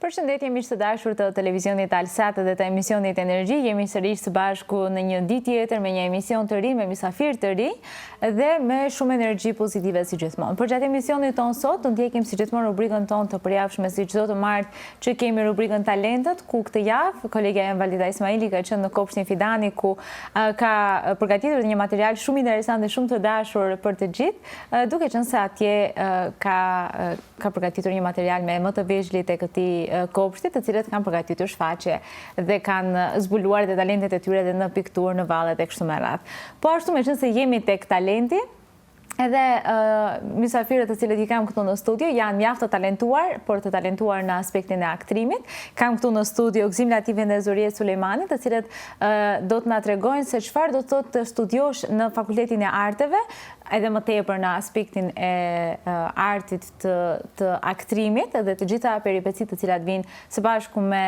Përshëndetje miq të dashur të televizionit Alsat dhe të emisionit Energji. Jemi sërish së bashku në një ditë tjetër me një emision të ri, me mysafir të ri dhe me shumë energji pozitive si gjithmonë. Për gjatë emisionit tonë sot, të ndjekim si gjithmonë rubrikën tonë të përjavshme si çdo të martë që kemi rubrikën Talentët, ku këtë javë kolegja jem Valida Ismaili ka qenë në kopshtin Fidani, ku ka përgatitur një material shumë interesant dhe shumë të dashur për të gjithë, duke qenë se atje ka përgatitur një material me më të veçlit e këtij kopshtit, të cilët kanë përgatitur shfaqje dhe kanë zbuluar dhe talentet e tyre dhe në pikturë, në vallet e kështu me radhë. Po ashtu me qenë se jemi tek talenti, edhe mysafirët të cilët i kam këtu në studio janë mjaft të talentuar, por të talentuar në aspektin e aktrimit. Kam këtu në studio Gzim Latifin dhe Zuriet Sulejmani, të cilët do të na tregojnë se çfarë do të thotë të studiosh në Fakultetin e Arteve, edhe më tepër në aspektin e artit të aktrimit dhe të gjitha peripecit të cilat vinë së bashku me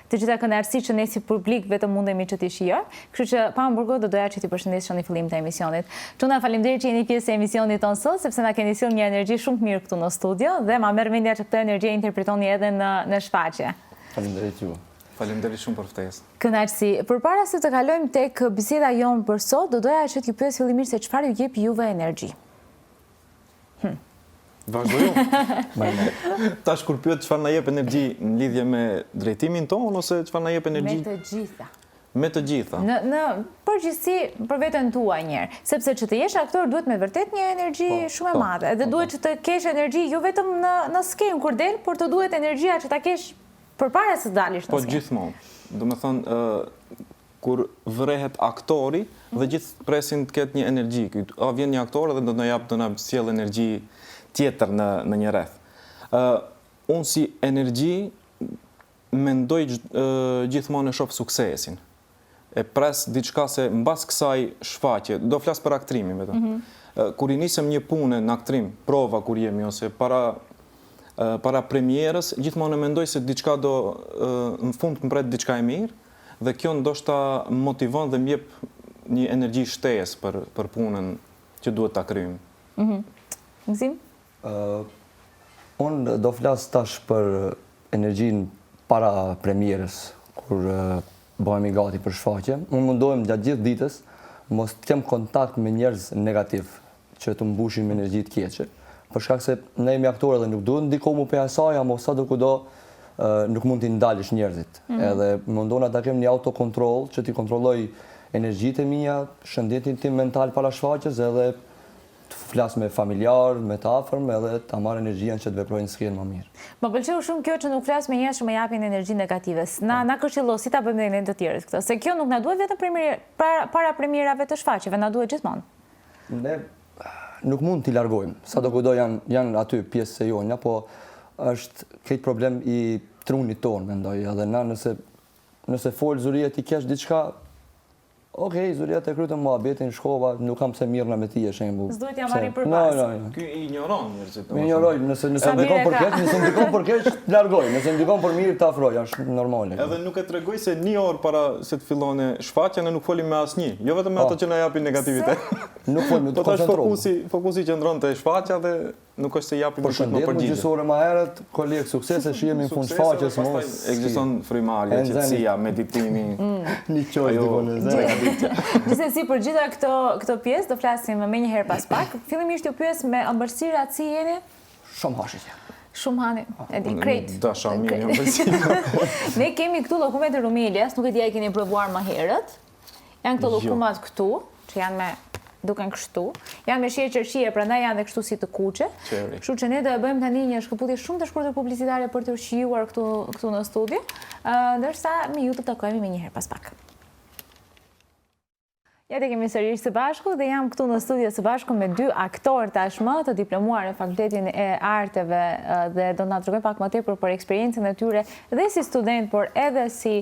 të gjitha kënaqësitë që ne si publik vetëm mundemi që t'i shijojmë. Kështu që pa më burgo do doja që t'i përshëndesja në fillim të emisionit. Çuna, faleminderit që jeni pjesë e emisionit tonë sot, sepse na keni sjellë një energji shumë të mirë këtu në studio dhe ma merr mendja që këtë energji e interpretoni edhe në shfaqje. Faleminderit ju. Faleminderit shumë për ftesën. Kënaqësi. Përpara se të kalojmë tek biseda jonë për sot, do doja që t'ju pyes fillimisht se çfarë ju jep juve energji. Vazhdojmë. Tash kur pyet çfarë na jep energji në lidhje me drejtimin tonë ose çfarë na jep energji? Me të gjitha. Me të gjitha. Në përgjithësi për veten tuaj njerë, sepse që të jesh aktor duhet me vërtet një energji shumë e madhe, edhe duhet që të kesh energji jo vetëm në skenë kur del, por të duhet energjia që ta kesh përpara se të dalësh në skenë. Po gjithmonë. Do të thonë kur vërehet aktori dhe gjithë presin të ketë një energji. Vjen një aktor dhe do të na sjell energji tjetër në një rreth. Unë si energji mendoj gjithmonë e shoh suksesin. E pres diçka se mbas kësaj shfaqje, do flas për aktrimin vetëm. Kur i nisem një punë në aktrim, prova kur jemi ose para premierës, gjithmonë mendoj se diçka do në fund të mpret diçka e mirë dhe kjo ndoshta motivon dhe më jep një energji shtesë për punën që duhet ta kryejmë. Gzim? Unë do flas tash për energjinë para premierës, kur bëhemi gati për shfaqje. Unë mundohem gjatë gjithë ditës mos të kem kontakt me njerëz negativ që të mbushin me energji të keqe. Për shkak se ne jemi aktorë dhe nuk duhet ndikomu për asaj, ama sa do kudo nuk mund t'i ndalësh njerëzit. Edhe mundona ta kem një autokontroll që t'i kontrolloj energjitë e mia, shëndetin tim mental para shfaqjes, edhe të flas me familjar, me të afërm, edhe ta marr energjinë që të veproj në skenë më mirë. Më pëlqeu shumë kjo që nuk flas me njerëz që më japin energji negative. Na këshillo si ta bëjmë ne të tjerët këtë, se kjo nuk na duhet vetëm para premierave të shfaqjeve, na duhet gjithmonë. Ne nuk mund t'i largojmë, sa do kudo janë aty pjesë e jonja, po është këtë problem i trunit tonë, mendoj, edhe na nëse fol Zuriet i kesh diçka, okej, Zuriet e krytëm muhabetin, shkova, nuk kam pse mirëna me ti e shembull. S'duhet ja marri përpas. Ky ignoron njerëzit. Ignoroj, nëse ndikon për keq, nëse ndikon për keq, largoj, nëse ndikon për mirë, ta afroj, është normale. Edhe nuk e tregoj se një orë para se të fillone shfaqja ne nuk folim me asnjë, jo vetëm me ato që na japin negativitet. Nuk folim, të koncentrohemi. Fokusi qëndron te shfaqja dhe nuk është se japim për shumë përgjigje. Gjysore më herët, kolegë, suksese, shihemi në fund shfaqjes mos. Ekziston frymarrja, qetësia, meditimi, një çoj dikon në zemër. Gjithsesi për gjitha këto pjesë do flasim më një herë pas pak. Fillimisht ju pyes me ëmbëlsirat si jeni? Shumë hashitje. Shumë hani, e di, krejt. Dasha mirë ëmbëlsira. Ne kemi këtu llokumet e Rumelias, nuk e di a e keni provuar më herët. Janë këto llokumat këtu, që janë me duken kështu. Janë me shihe qershie, prandaj janë dhe kështu si të kuqe. Kështu që ne do e bëjmë tani një shkëputje shumë të shkurtër publicitare për të shijuar këtu në studio, ndërsa me ju të takojmë më një herë pas pak. Ja të kemi sërish së bashku dhe jam këtu në studio së bashku me dy aktorë tashmë të diplomuar në Fakultetin e Arteve dhe do na tregojnë pak më tepër për eksperiencën e tyre dhe si student, por edhe si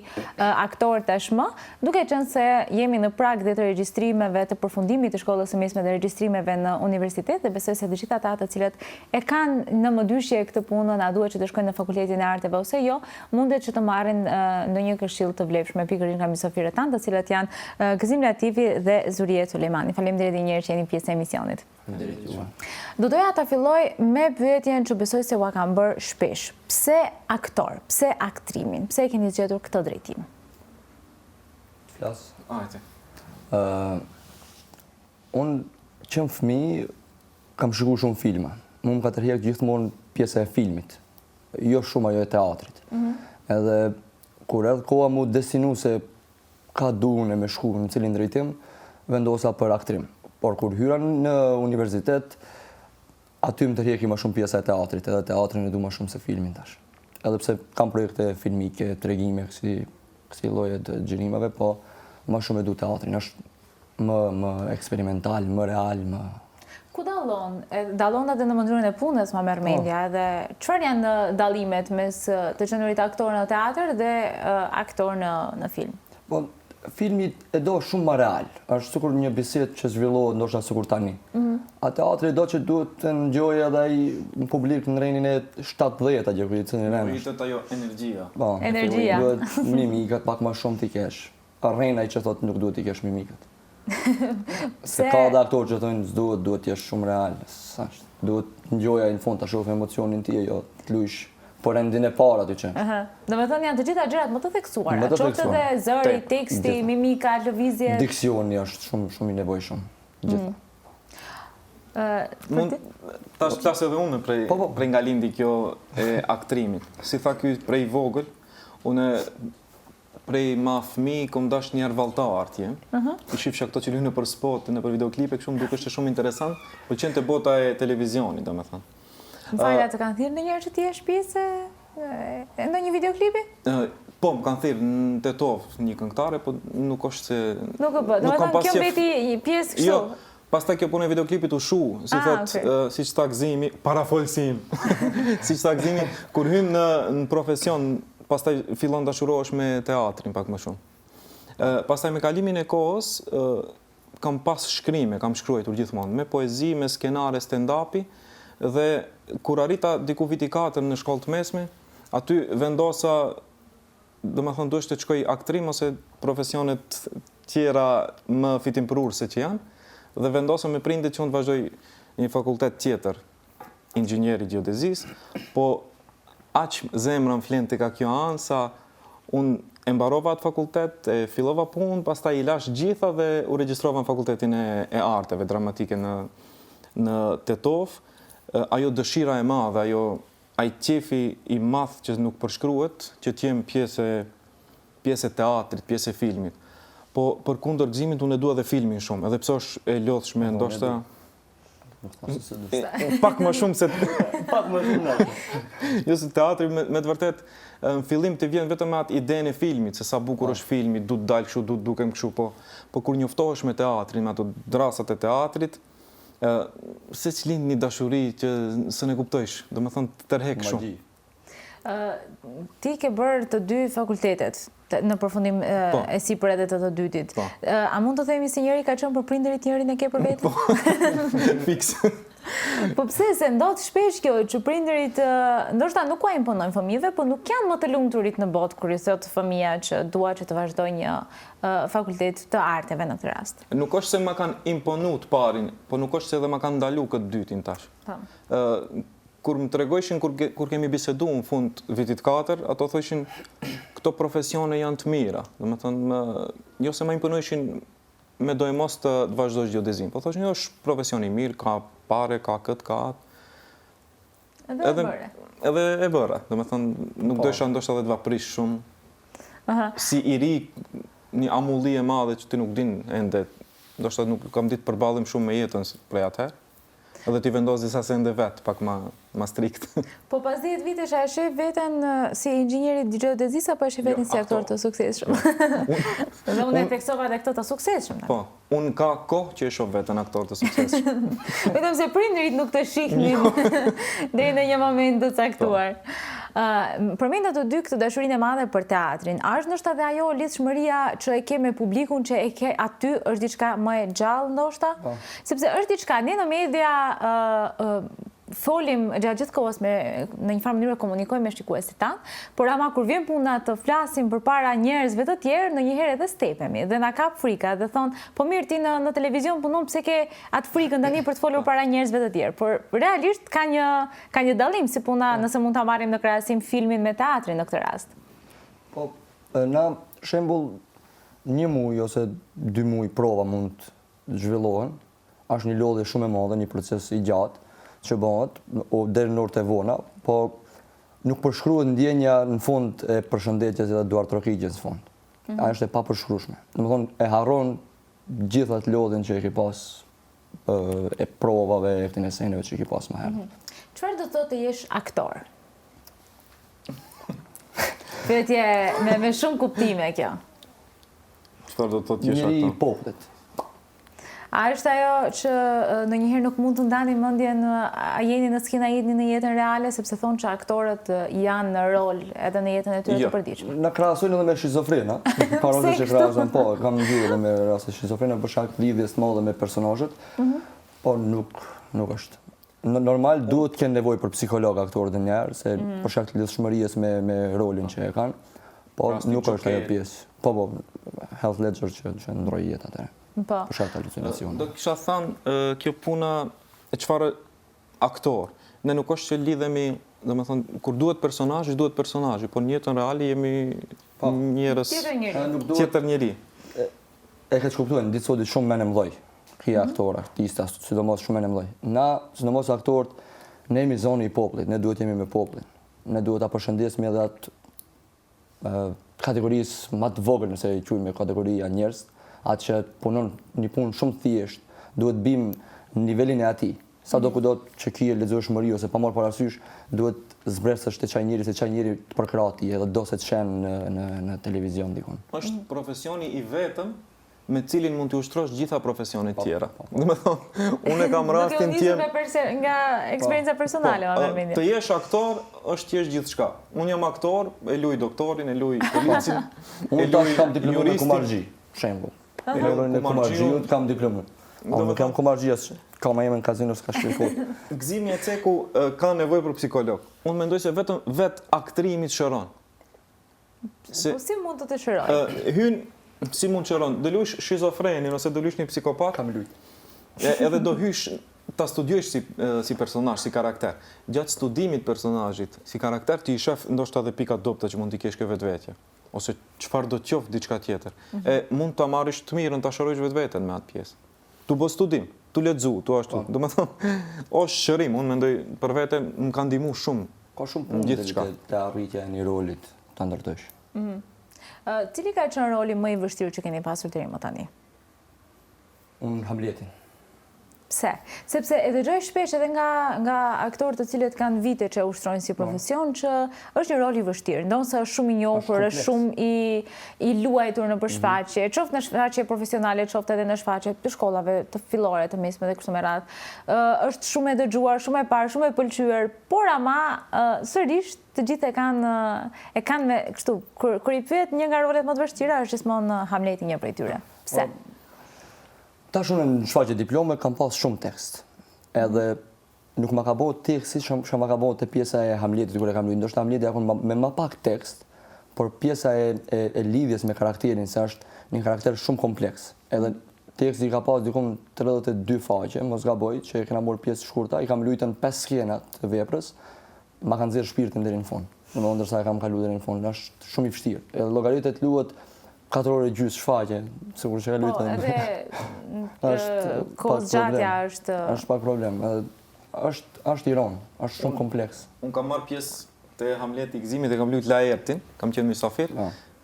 aktorë tashmë, duke qenë se jemi në prag dhe të regjistrimeve të përfundimit të shkollës së mesme dhe regjistrimeve në universitet dhe besoj se të gjithë ata të cilët e kanë në mëdyshje këtë punën, a duhet që të shkojnë në Fakultetin e Arteve ose jo, mundet që të marrin ndonjë këshill të vlefshme pikërisht nga mysafirët tanë, të cilët janë Gzim Latifi dhe Zuriet Sulejmani. Faleminderit edhe një herë që jeni pjesë e emisionit. Do doja ta filloj me pyetjen që besoj se ua kam bërë shpesh. Pse aktor? Pse aktrimin? Pse e keni zgjedhur këtë drejtim? Flas. Ajte. Unë qëmë fëmi kam shikuar shumë filma. Më ka tërhequr gjithmonë pjesa e filmit, jo shumë ajo e teatrit. Edhe kur erdhi koha mu destinu se ka duhun e me shku në cilin drejtim, vendosa për aktrim. Por kur hyra në universitet, aty më tërheqi më shumë pjesa e teatrit, edhe teatrin e du më shumë se filmin tash. Edhe pse kam projekte filmike, tregime, kësi lloje të gjërimave, po më shumë e du teatrin, është më eksperimental, më real, më... Ku dallon? Dallon edhe në mënyrën e punës, ma merr mendja, edhe çfarë janë dallimet mes të qenurit aktor në teatr dhe aktor në film? Po, filmi e do shumë më real, është sikur një bisedë që zhvillohet ndoshta sikur tani. A teatri do që duhet të ngjojë edhe ai në publik në rrenin e 70 gjë ku i cënë rrenë. Pritet ajo energjia. Po, Energjia. Duhet mimikat pak më shumë t'i kesh. Rrena i që thotë nuk duhet t'i kesh mimikat. Se ka dhe aktor që thonë duhet t'jesh shumë real. Duhet ngjoja në fund ta shoh emocionin ti, jo t'luish por rendin e parë aty që. Do me thënë janë të gjitha gjërat më të theksuara. Më të Qoftë theksuara. edhe zëri, teksti, mimika, lëvizje. Diksioni është shumë i nevojshëm. Gjitha. Tash flas edhe unë prej nga lindi kjo e aktrimit. Si tha ky prej vogël, unë prej ma fëmi kom dash një valltar atje. I shifsha këto që lynë për spot, në për videoklipe, kështu më dukesh shumë interesant, pëlqente bota e televizionit, domethënë. Më falja, të kanë thirrë ndonjëherë që ti jesh pjesë e ndonjë videoklipi? Po, më kanë thirrë në Tetov një këngëtare, po nuk është se... Nuk e bë, do me thënë kjo mbeti pjesë kështu? Jo, pastaj kjo punë e videoklipit u shu, si thot, siç tha Gzimi, parafolsim. Siç tha Gzimi, kur hyn në profesion, pastaj fillon dashurohesh me teatrin pak më shumë. Pastaj me kalimin e kohës, kam pas shkrime, kam shkruar gjithmonë, me poezi, me skenare, stand-upi, dhe kur arrita diku viti 4 në shkollë të mesme, aty vendosa, domethënë duhesh të shkoj aktrim ose profesionet tjera më fitimprurëse që janë, dhe vendosa me prindit që unë të vazhdoj një fakultet tjetër, inxhinieri gjeodezisë, po aq zemra më flen tek kjo anë sa unë e mbarova atë fakultet, e fillova punë, pastaj i lash gjitha dhe u regjistrova në fakultetin e arteve dramatike në Tetov. Ajo dëshira e madhe, ai qefi i madh që nuk përshkruhet, që t'jem pjesë e teatrit, pjesë e filmit. Po përkundër Gzimit unë e dua edhe filmin shumë, edhe pse është e lodhshme ndoshta. Pak më shumë se Pak më shumë. Jo se teatri me të vërtet në fillim të vjen vetëm atë idenë e filmit, se sa bukur është filmi, du të dalë kështu, du të dukem kështu, po kur njoftohesh me teatrin, me ato drasat e teatrit, se që lind një dashuri që së ne kuptojsh, do me thënë të tërhek shumë. Ti ke bërë të dy fakultetet, në përfundim e sipër edhe të dytit. A mund të themi se njëri ka qenë për prindërit, njërin e ke për vetë? Fiks. Po pse, se ndodh shpesh kjo, që prindërit ndoshta nuk ka imponojnë fëmijëve, po nuk janë më të lumturit në botë kur i thot fëmia që dua që të vazhdoj një fakultet të arteve në këtë rast. Nuk është se ma kanë imponu të parin, po nuk është se edhe ma kanë ndalu këtë dytin tash. Kur më tregojshin, kur kemi bisedu në fund vitit 4, ato thoshin këto profesione janë të mira. Do me thënë, jo se ma imponojshin me dojë mos të vazhdojsh geodezin, po thoshin, jo është profesion i mirë, ka pare, ka këtë, ka atë. Edhe e bëre. Edhe e bëra, do me thënë, nuk dojsha ndoshta edhe të vaprish shumë. Si i ri, një amulli e madhe që ti nuk din ende, ndoshta nuk kam ditë përballim shumë me jetën prej atëherë. Edhe ti vendos disa sende vetë, pak ma strikt. Po pas 10 vitesh a e shef veten si inxhinieri gjeodezisë apo e shef veten si aktor të suksesshëm? Dhe unë e theksova edhe këtë të suksesshëm. Po, unë ka kohë që e shoh veten aktor të suksesshëm. Vetëm se prindërit nuk të shihnin deri në një moment të caktuar. Përmendat të dy këtë dashurinë e madhe për teatrin. A është ndoshta dhe ajo lidhshmëria që e ke me publikun, që e ke aty, është diçka më e gjallë ndoshta? Sepse është diçka, ne në media folim gjatë gjithë kohës në një farë mënyrë komunikojmë me shikuesit tanë, por ama kur vjen puna të flasim përpara njerëzve të tjerë, ndonjëherë edhe stepemi dhe na kap frika dhe thon, po mirë ti në televizion punon pse ke atë frikën tani për të folur para njerëzve të tjerë. Por realisht ka një dallim si puna nëse mund ta marrim në krahasim filmin me teatrin në këtë rast. Po na shembull 1 muaj ose 2 muaj prova mund të zhvillohen. Është një lodhje shumë e madhe, një proces i gjatë që bëhet deri në orët e vona, po nuk përshkruhet ndjenja në fund e përshëndetjes dhe duartrokitjes në fund. Ajo është e papërshkrueshme. Domethënë e harron gjithë atë lodhjen që e ke pas e provave e këtij seneve që e ke pas më herët. Çfarë do thotë të jesh aktor? Pyetje me shumë kuptime kjo. Çfarë do të thotë jesh Njëri i aktor? popullit. A është ajo që ndonjëherë nuk mund të ndani mendjen a jeni në skenë, a jeni në jetën reale, sepse thonë që aktorët janë në rol edhe në jetën e tyre të përditshme. Na krahasojnë edhe me shizofrena. Para se krahasojnë, po, kam ndjerë edhe me raste shizofrena për shkak të lidhjes të madhe me personazhet, por nuk është. Normal duhet të kenë nevojë për psikolog aktorët njerë, se për shkak të lidhshmërisë me rolin që e kanë, po nuk është ajo pjesë. Po, Heath Ledger që ndroi jetë atëherë. Po. Për shkak të halucinacione. Do kisha thënë kjo puna e çfarë aktor. Ne nuk është që lidhemi, domethënë kur duhet personazhi, por në jetën reale jemi njerëz tjetër njeri. E ke kuptuar, ditë sot shumë menë mëdhoj. Kia aktor, artista, sidomos shumë menë mëdhoj. Na, sidomos aktorët, ne jemi zoni i popullit, ne duhet jemi me popullin. Ne duhet ta përshëndesim edhe atë kategorisë më të vogël, nëse e quajmë kategoria njerëz, atë që punon një punë shumë thjesht, duhet bim në nivelin e atij. Sado kudo që ki lexueshmëri ose pa marrë parasysh, duhet zbresësh te çaj njeri se çaj njeri të përkrati edhe do se të shen në televizion dikun. Është profesioni i vetëm me cilin mund të ushtrosh gjitha profesionet tjera. Domethënë, unë kam rastin tjem nga eksperjenca personale, ma mendje. Të jesh aktor është të jesh gjithçka. Unë jam aktor, e luaj doktorin, e luaj policin, Unë tash kam diplomën e kumargji, shembull. Në kumargjiut kam diplomën. Unë nuk kam kumargji as kam jemi në kazino s'ka shpjegoj. Gëzimi e ceku ka nevojë për psikolog. Unë mendoj se vetëm aktrimi të shëron. Po si mund të të shëroj? Si mund qëron, do lush shizofrenin ose do lush një psikopat, Kam lujt. edhe do hysh ta studiojsh si personazh, si karakter. Gjatë studimit personazhit, si karakter ti i shef ndoshta edhe pikat dobta që mund t'i kesh ke vetvetje, ose çfarë do të qoftë diçka tjetër. E mund ta marrësh të mirën, ta shërojsh vetveten me atë pjesë. Tu bë studim, tu lexu, tu ashtu. Domethënë, është shërim, unë mendoj për veten më ka ndihmuar shumë. Ka shumë punë te arritja e një rolit ta ndërtosh. Cili ka qenë roli më i vështirë që keni pasur deri më tani? Unë Hamletin. Pse? Sepse e dëgjoj shpesh edhe nga aktorë të cilët kanë vite që ushtrojnë si profesion që është një rol i vështirë, ndonë është shumë i njohur, është shumë i luajtur në përshfaqje, qoftë në shfaqje profesionale, qoftë edhe në shfaqje të shkollave, të fillore, të mesme dhe kështu me radhë. Është shumë e dëgjuar, shumë e parë, shumë e pëlqyer, por ama sërish të gjithë e kanë me kështu, kur i pyet një nga rolet më të vështira është gjithmonë Hamleti një prej tyre. Pse? Tash unë në shfaqje diplome kam pas shumë tekst. Edhe nuk ma ka bëu teksti që ma ka bëu te pjesa e Hamletit kur e kam luajtur. Ndoshta Hamleti akon me më pak tekst, por pjesa e lidhjes me karakterin se është një karakter shumë kompleks. Edhe teksti ka pas dikon 32 faqe, mos gaboj, që kena marrë pjesë shkurta, i kam luajtur 5 skena të veprës, ma kanë nxjerrë shpirtin deri në fund. Domethënë ndërsa e kam kaluar deri në fund, është shumë i vështirë. Edhe llogaritet luhet 4 orë gjys shfaqje, sikur që ka luajtur. Edhe kohëzgjatja është... është pak problem. Është iron, është shumë kompleks. Unë kam marrë pjesë te Hamleti i Gëzimit dhe kam luajtur Laertin, kam qenë mysafir.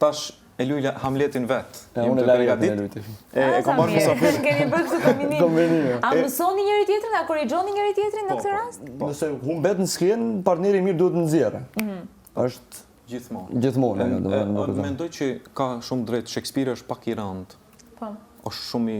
Tash e luaj Hamletin vet. Unë Laertin e luajtij. E kam marrë mysafir. Keni bërë këtë kombinim. A mësoni njëri tjetrin, a korrigjoni njëri tjetrin në këtë rast? Nëse humbet në skenë, partneri i mirë duhet të nxjerrë. Është Gjithmonë. Mendoj që ka shumë drejt. Shakespeare është pak i rënd. Po. Është shumë i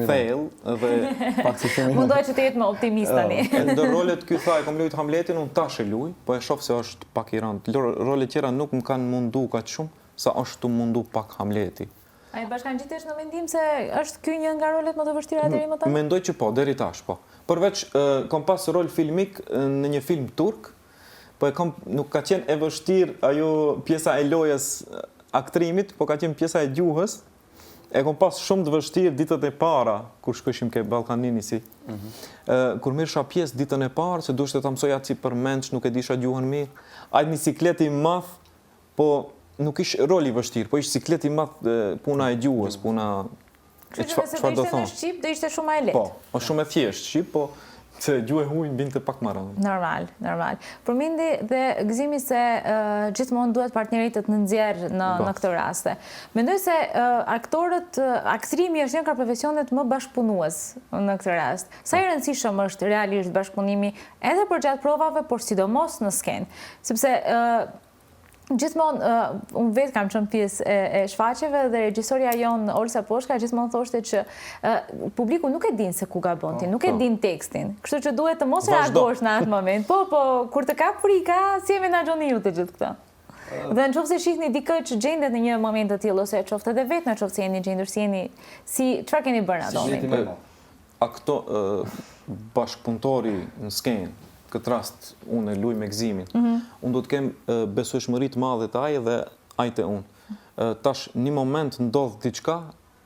thellë dhe mundoj që të jetë më optimist tani. Ndër rolet ky tha, kam luajtur Hamletin, unë tash e luaj, po e shoh se është pak i rënd. Rolet tjera nuk më kanë mundu kaq shumë sa është të mundu pak Hamleti. A i bashkangjitesh në mendim se është ky një nga rolet më të vështira deri më tani? Mendoj që po, deri tash po. Përveç kam pas rol filmik në një film turk, po nuk ka qenë e vështirë ajo pjesa e lojës aktrimit, po ka qenë pjesa e gjuhës. E kom pas shumë të vështirë ditët e para, kur shkojshim ke Ballkanini si. Kur mirësha pjesë ditën e parë, se dushte ta mësoja si përmendsh, nuk e disha gjuhën mirë. Ajt një sikleti madh, po nuk ish roli vështirë, po ish sikleti madh puna e gjuhës, puna e çfarë do thonë. Në Shqip do ishte shumë e lehtë. Po, shumë e thjeshtë Shqip, po se gjuhë huaj binte pak më rëndë. Normal. Përmendi dhe gëzimi se gjithmonë duhet partnerit të nxjerrë në këtë raste. Mendoj se aktrimi është një nga profesionet më bashkëpunues në këtë rast. Sa i rëndësishëm është realisht bashkëpunimi edhe për gjatë provave, por sidomos në skenë. Sepse gjithmonë, unë vetë kam qenë pjesë e shfaqjeve dhe regjisorja jonë Olsa Poshka gjithmonë thoshte që publiku nuk e din se ku gabon ti, nuk e din tekstin. Kështu që duhet të mos reagosh në atë moment. Po, kur të kap frika, si e menaxhoni ju të gjithë këtë? Dhe në qoftë se shihni dikë që gjendet në një moment të tillë ose qoftë edhe vetë në qoftë se jeni gjendur, çfarë keni bërë ato moment? Akto bashkëpunëtori në skenë, këtë rast unë e luaj me gëzimin. Unë do të kem besueshmëri të madhe të ai dhe ai te unë. Tash një moment ndodh diçka,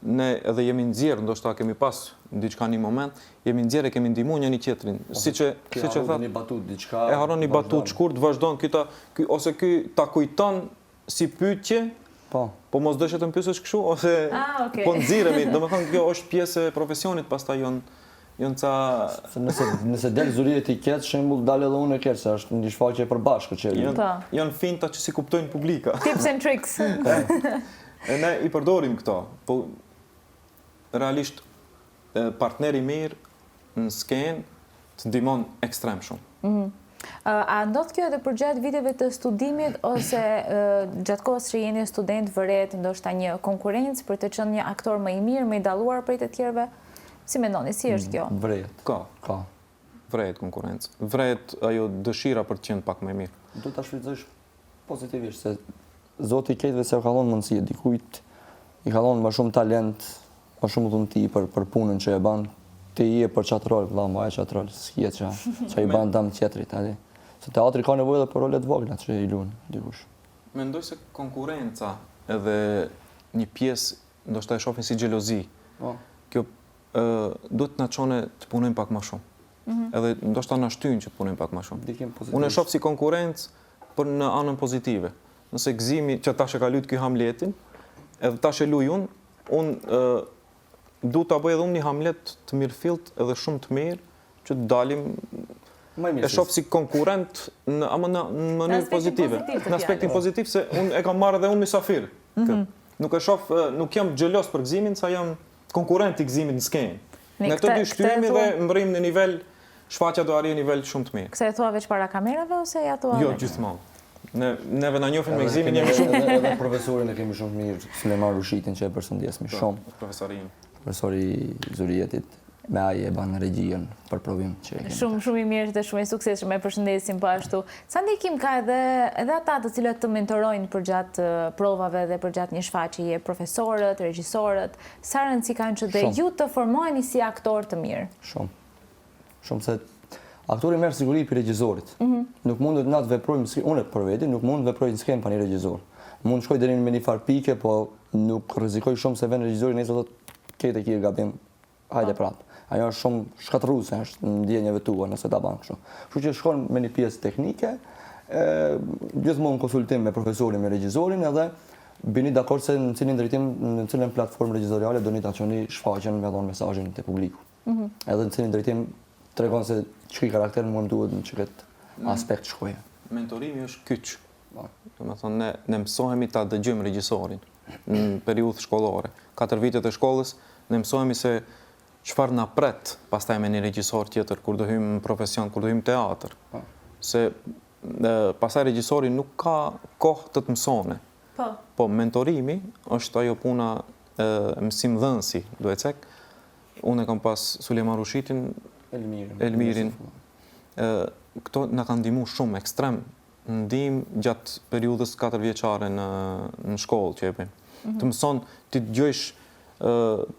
ne edhe jemi nxjerr, ndoshta kemi pas diçka një moment, jemi nxjerr e kemi ndihmuar njëri tjetrin. Siç e thatë, një batut diçka. E harron një batut shkurt, vazhdon ky ta kujton si pyetje. Po mos dëshë të më pyesësh kështu ose po nxirremi. Domethënë kjo është pjesë e profesionit, pastaj janë ca... Nëse del zuri etiket, shembull dalë edhe unë e keq, se është një shfaqje e përbashkët që janë finta që si kuptojnë publika. Tips and tricks. Ne i përdorim këto, po realisht partneri mirë në skenë të ndihmon ekstrem shumë. A ndodh kjo edhe për gjatë viteve të studimit ose gjatë kohës që jeni student vëret ndoshta një konkurrencë për të qenë një aktor më i mirë, më i dalluar prej të tjerëve? Si mendoni, si është kjo? Vrejet. Ka. Vrejet konkurrencë. Vrejet ajo dëshira për të qenë pak më mirë. Do ta shfrytëzosh pozitivisht, se Zoti i ketëve se ka dhënë mundësi, dikujt i ka dhënë më shumë talent, më shumë dhunti për punën që e bën. Ti je për çat rol, vëlla, më çat rol, s'je ç'a i bën dam tjetrit, atë. Se teatri ka nevojë edhe për role të vogla që i luan dikush. Mendoj se konkurrenca edhe një pjesë ndoshta e shohin si xhelozi. Kjo duhet na çone të punojmë pak më shumë. Edhe ndoshta na shtyn që të punojmë pak më shumë. Unë e shoh si konkurrencë, por në anën pozitive. Nëse gëzimi që tash e ka luajt ky Hamletin, edhe tash e luaj unë du ta bëj edhe unë një Hamlet të mirëfillt edhe shumë të mirë, që të dalim e shoh si konkurrent në mënyrë pozitive. Në aspektin pozitiv, se unë e kam marrë edhe unë mysafir. Nuk e shoh, nuk jam xhelos për gëzimin, sa jam konkurrent i gëzimit në skenë. Në këto dy shtyhemi dhe mbërrim në nivel, shfaqja do arrijë nivel shumë të mirë. Kësa e thua veç para kamerave ose ja thua? Jo, gjithmonë. Neve na njohin me gëzimin jemi shumë. Edhe profesorin e kemi shumë mirë, Sulejman Rushitin, që e përshëndesmi shumë. Profesori Zurietit, me ai e ban regjien për provim që e kemi. Shumë i mirë dhe shumë i suksesshëm, e përshëndesim po ashtu. Sa ndikim ka edhe ata të cilët të mentorojnë për gjatë provave dhe për gjatë një shfaqjeje, profesorët, regjisorët, sa rëndësi kanë që dhe ju të formoheni si aktor të mirë? Shumë se aktori merr siguri për regjisorit. Nuk mundet na të veprojmë unë për veti, nuk mund të veproj në skenë pa një regjisor. Mund shkoj deri me një far pike, po nuk rrezikoj shumë se vjen regjisori nesër thotë ketë ki gabim, hajde prapë. Ajo është shumë shkatërruese, është në ndjenjeve tua nëse ta bën kështu. Kështu që shkon me një pjesë teknike, gjithmonë konsultim me profesorin, me regjisorin, edhe bini dakord se në cilin drejtim, në cilën platformë regjizoriale doni ta çoni shfaqjen me dhënë mesazhin te publiku. Edhe në cilin drejtim tregon se ç'i karakterin mund duhet në çket aspekt shkoje. Mentorimi është kyç. Domethënë ne mësohemi ta dëgjojmë regjisorin në periudhë shkollore. 4 vitet e shkollës ne mësohemi se çfarë na pret pastaj me një regjisor tjetër kur do hyjmë në profesion, kur do hyjmë teatr. Se pastaj regjisori nuk ka kohë të mësone. Po mentorimi është ajo puna mësimdhënësi, duhet thek. Unë kam pas Sulejman Rushitin, Elmirin. Këto na kanë ndihmuar shumë ekstrem ndihmë gjatë periudhës 4 vjeçare në shkollë që e bëjmë. të mëson ti dëgjojsh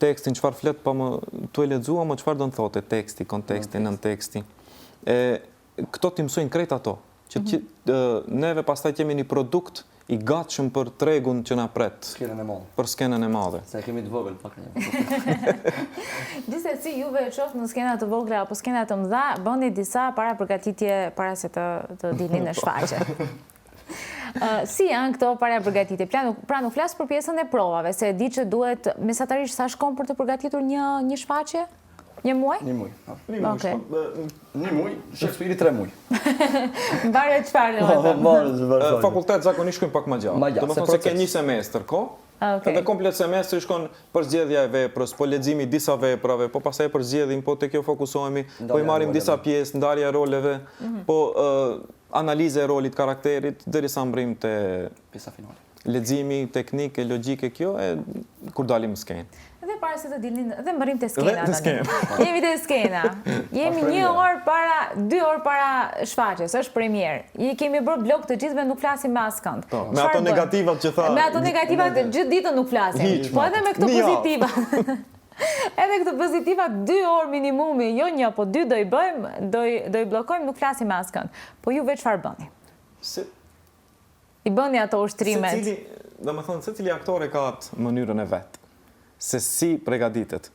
tekstin çfarë flet pa më tu e lexuar, më çfarë do të thotë teksti, konteksti, nën teksti. Këto ti mësojnë krejt ato, që neve pastaj kemi një produkt i gatshëm për tregun që na pret. Skenën e madhe. Për skenën e madhe. Se kemi të vogël pak një. Gjithsesi juve e qoftë në skena të vogla apo skena të mëdha, bëni disa para përgatitje para se të dilni në shfaqje. Si janë këto para përgatitje? Pra nuk flas për pjesën e provave, se di që duhet mesatarisht sa shkon për të përgatitur një shfaqje? Një muaj? Një muaj. Okej. Një muaj, Shakespeare 3 muaj. Mbarë çfarë? Fakultet zakonisht shkojnë pak më gjatë. Ma gjatë, Domethënë se ke një semestër kohë. Edhe komplet semestri shkon për zgjedhja e veprës, po leximi i disa veprave, po pastaj për zgjedhim, po te kjo fokusohemi, po i marrim disa pjesë, ndarja e roleve, po analiza e rolit, karakterit, derisa mbrim te Pjesa finale. leximi, teknike, logjike kjo e kur dalim në skenë. Dhe para se të dilni, dhe mbërrim të skena. Dhe të skena. Jemi të skena. Jemi 2 orë para shfaqjes, është premier. Kemi bërë blok të gjithëve, nuk flasim me askënd. Me ato negativat që tha. Me ato negativat gjithë ditën nuk flasim. Po edhe me këto pozitivat. Edhe këto pozitivat 2 orë minimumi, jo 1, po 2 do i bëjmë, do i blokojmë, nuk flasim me askënd. Po ju veç çfarë bëni? I bëni ato ushtrimet. Domethënë se cili aktor e ka atë mënyrën e vet. Se si përgatitet.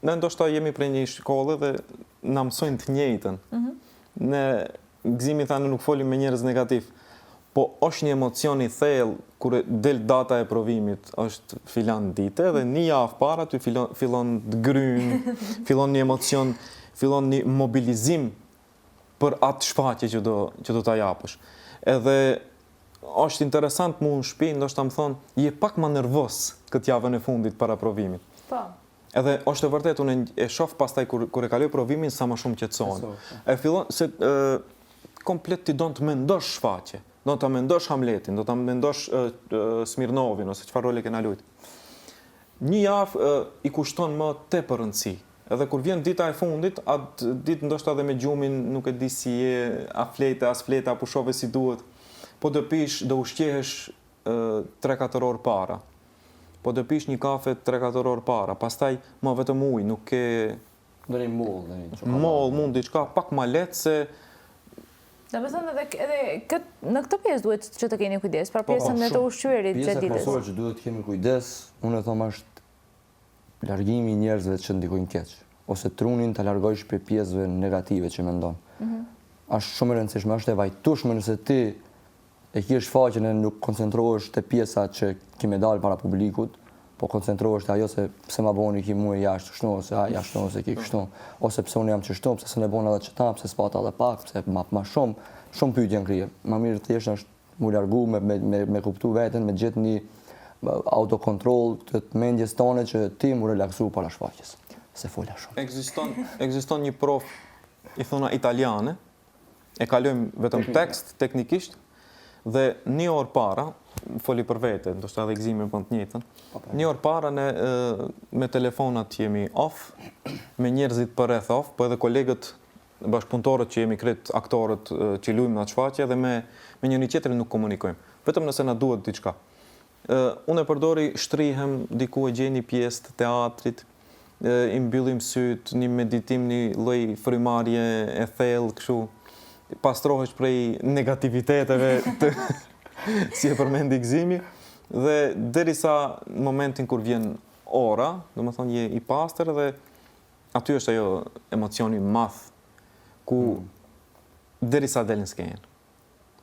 Ne ndoshta jemi prej një shkolle dhe na mësojnë të njëjtën. Ne gëzimi thanë nuk folim me njerëz negativ, po është një emocion i thellë kur del data e provimit, është filan dite dhe një javë para ty fillon të gryn, fillon një emocion, fillon një mobilizim për atë shfaqje që do ta japësh. Edhe është interesant mu në shtëpi, ndoshta më thonë, je pak më nervoz këtë javën e fundit para provimit. Po. Edhe është e vërtet, unë e shoh pastaj kur e kaloj provimin sa më shumë qetësohen. E fillon se komplet ti don të mendosh shfaqje, do ta mendosh Hamletin, do ta mendosh Smirnovin ose çfarë role kena luajt. Një javë i kushton më tepër rëndësi. Edhe kur vjen dita e fundit, atë ditë ndoshta edhe me gjumin nuk e di si je, a flete, as flete, apo shove si duhet. Po do pish, do ushqehesh 3-4 orë para. Po do pish një kafe 3-4 orë para. Pastaj ma vetëm ujë, nuk ke... Do një moll, moll, mund diçka pak ma lehtë se... Dhe me thënë edhe në këtë pjesë duhet që të keni kujdes, pra pjesën e të ushqyerit që ditës. Pjesë kryesore që duhet të kemi kujdes, unë e thom është largimi i njerëzve që ndikojnë keq, ose trunin ta largojsh prej pjesëve negative që mendon. Është shumë e rëndësishme, është e vajtueshme nëse ti e ke shfaqjen e nuk koncentrohesh te pjesa që kime dalë para publikut, po koncentrohesh te ajo se pse ma boni ki mua jashtë kështu, ose jashtë ose ki kështu, ose pse unë jam kështu, pse s'e bon edhe çta, pse s'pata edhe pak, pse ma shumë pyetje ngrihen. Më mirë thjesht është mu largu me kuptu veten, me gjetë një autokontroll të mendjes tone që ti mu relaksu para shfaqjes. Se fola shumë. Ekziston një prof, i thona italiane, e kalojmë vetëm tekst teknikisht, dhe një orë para, foli për vete, ndoshta edhe gëzimi bën të njëjtën. Një orë para ne me telefonat jemi off, me njerëzit përreth off, po edhe kolegët bashkëpunëtorët që jemi krejt aktorët që luajmë në atë shfaqje dhe me njëri tjetrin nuk komunikojmë. Vetëm nëse na duhet diçka. Unë e përdori shtrihem, diku e gjej një pjesë të teatrit, i mbyllim syt, një meditim, një lloj frymarrje e thellë kështu. Pastrohesh prej negativiteteve si e përmendi gëzimi dhe derisa momentin kur vjen ora, domethënë je i pastër dhe aty është ajo emocioni madh ku derisa del në skenë.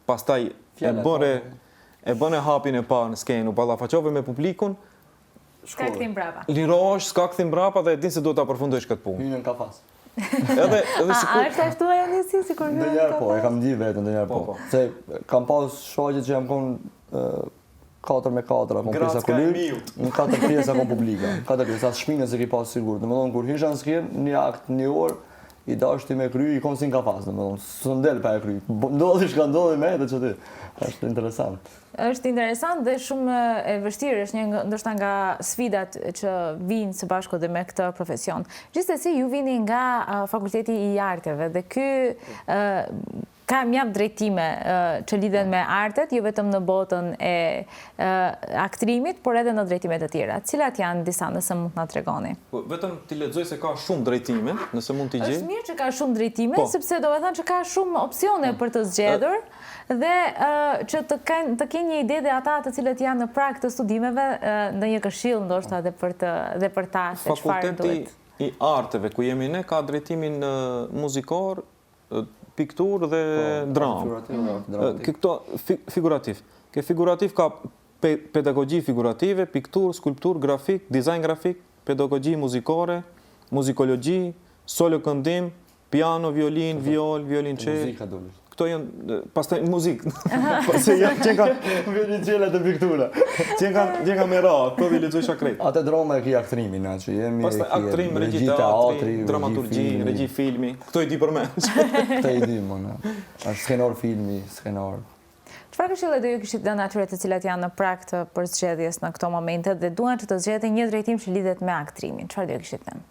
Pastaj e bëre hapin e parë në skenë, u ballafaqove me publikun, s'ka kthim brapa. Lirohesh, s'ka kthim brapa dhe e din se duhet ta përfundosh këtë punë. Hynën kafas. Edhe A është ashtu ajo njësi si kur hyn? Ndonjëherë po, e kam di vetëm ndonjëherë po. Se kam pas shfaqje që jam kon 4-4, kom pjesa kulir, në 4 pjesa kom publika. 4 pjesa shpinës e ki pas sigur. Domethënë kur hisha në skenë, një akt, një orë, i dashti me kry, i kom si në kafas, domethënë, së ndel pa e kry. Ndodhi shka ndodhi me edhe që ti. Është interesant. Është interesant dhe shumë e vështirë, është një ndoshta nga sfidat që vinë së bashku dhe me këtë profesion. Gjithsesi ju vini nga Fakulteti i Arteve dhe ky ka mjaft drejtime që lidhen me artet, jo vetëm në botën e aktrimit, por edhe në drejtime të tjera. Cilat janë disa, nëse mund të na tregoni? Vetëm ti lexoj se ka shumë drejtime, nëse mund t'i gjej. Është mirë që ka shumë drejtime, sepse do të thonë që ka shumë opsione për të zgjedhur dhe që të kenë një ide dhe ata të cilët janë në prag të studimeve në një këshill ndoshta dhe për ta se çfarë duhet. Fakulteti i arteve ku jemi ne ka drejtimin muzikor, piktur dhe dram. Këto figurativ. Ke figurativ ka pedagogji figurative, piktur, skulptur, grafik, dizajn grafik, pedagogji muzikore, muzikologji, solo këndim, piano, violin, violonçel. Muzika dole. Këto janë, pastaj muzikë. Pastaj janë që kanë violonçela të piktura. Që kanë me ra, këto vi lexoj shakret. Atë drama e ki aktrimin, që jemi pastaj aktrim, regji teatri, dramaturgji, regji filmi. Këto i di për me. Këto i di, mëna. Është skenar filmi, skenar. Çfarë këshille do ju kishit dhënë atyre të cilat janë në prag të përzgjedhjes në këto momente dhe duan që të zgjedhin një drejtim që lidhet me aktrimin? Çfarë do ju kishit dhënë?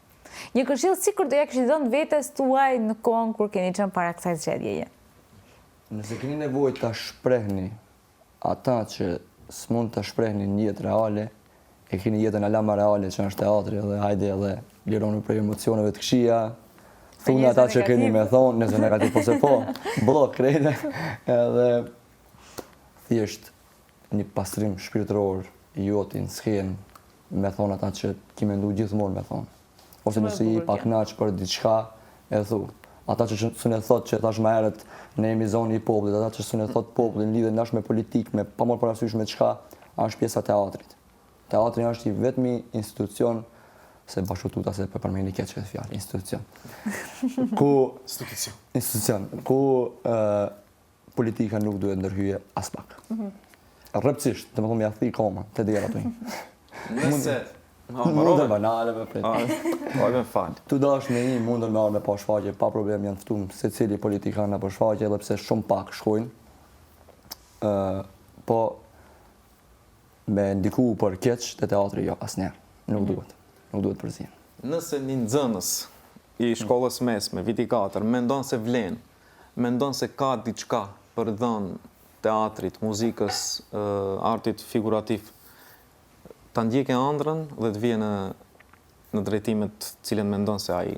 Një këshill sikur do ja kishit dhënë vetes tuaj në kohën kur keni qenë para kësaj zgjedhjeje. Nëse keni nevojë ta shprehni ata që s'mund ta shprehni në jetë reale, e keni jetën e lama reale që është teatri dhe hajde edhe lironi për emocioneve të këqija, thunë ata që keni me thonë, nëse negativ po se po, blok krejtë, edhe thjesht një pastrim shpirtëror jotin s'ken me thonë ata që ki mendu gjithmonë me thonë. Ose nëse i paknaq për diçka, e thu. Ata që s'une thot që thash më herët ne jemi zoni i popullit, ata që s'une thot popullin lidhen nash me politikë, me pa marrë parasysh me çka, është pjesa e teatrit. Teatri është i vetmi institucion, se bashkëtuta se për përmeni keq këtë fjalë, institucion. Institucion, ku politika nuk duhet ndërhyje as pak. Rreptisht, të më thonë mjathti koma, të djera të një. Nëse Mundën banale me prit. Ojme falë. Tu dash me një mundën me arë me pa shfaqe, pa problem janë ftuar se cili politikan në pa shfaqe, edhe pse shumë pak shkojnë. Po me ndiku për keq të teatri jo, asnjëherë. Nuk duhet. Nuk duhet përzihen. Nëse një nxënës i shkollës mesme, viti 4, mendon se vlen, mendon se ka diçka për dhënë teatrit, muzikës, artit figurativ, ta ndjekë ëndrrën dhe të vijë në drejtimet cilën mendon se ai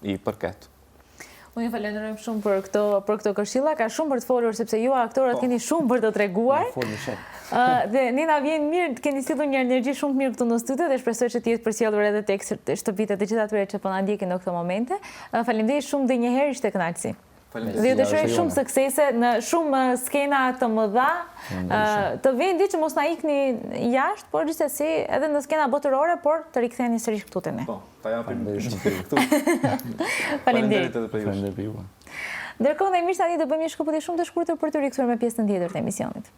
i përket. Unë ju falenderojmë shumë për këto këshilla, ka shumë për të folur sepse ju aktorët keni shumë për të treguar. Dhe ne na vjen mirë të keni sjellur një energji shumë të mirë këtu në studio dhe shpresoj që të jetë përcjellur edhe tek shtëpitë të gjithë atyre që po na ndjekin në këto momente. Faleminderit shumë dhe një herë, ishte kënaqësi. Dhe ju dëshiroj shumë suksese në shumë skena të mëdha të vendi që mos na ikni jashtë, por gjithsesi edhe në skena botërore, por të riktheheni sërish këtu te ne. Po, ta japim këtu. Faleminderit. Faleminderit. Ndërkohë, ne mirë tani do bëjmë një shkëputje shumë të shkurtër për të rikthyer me pjesën tjetër të emisionit.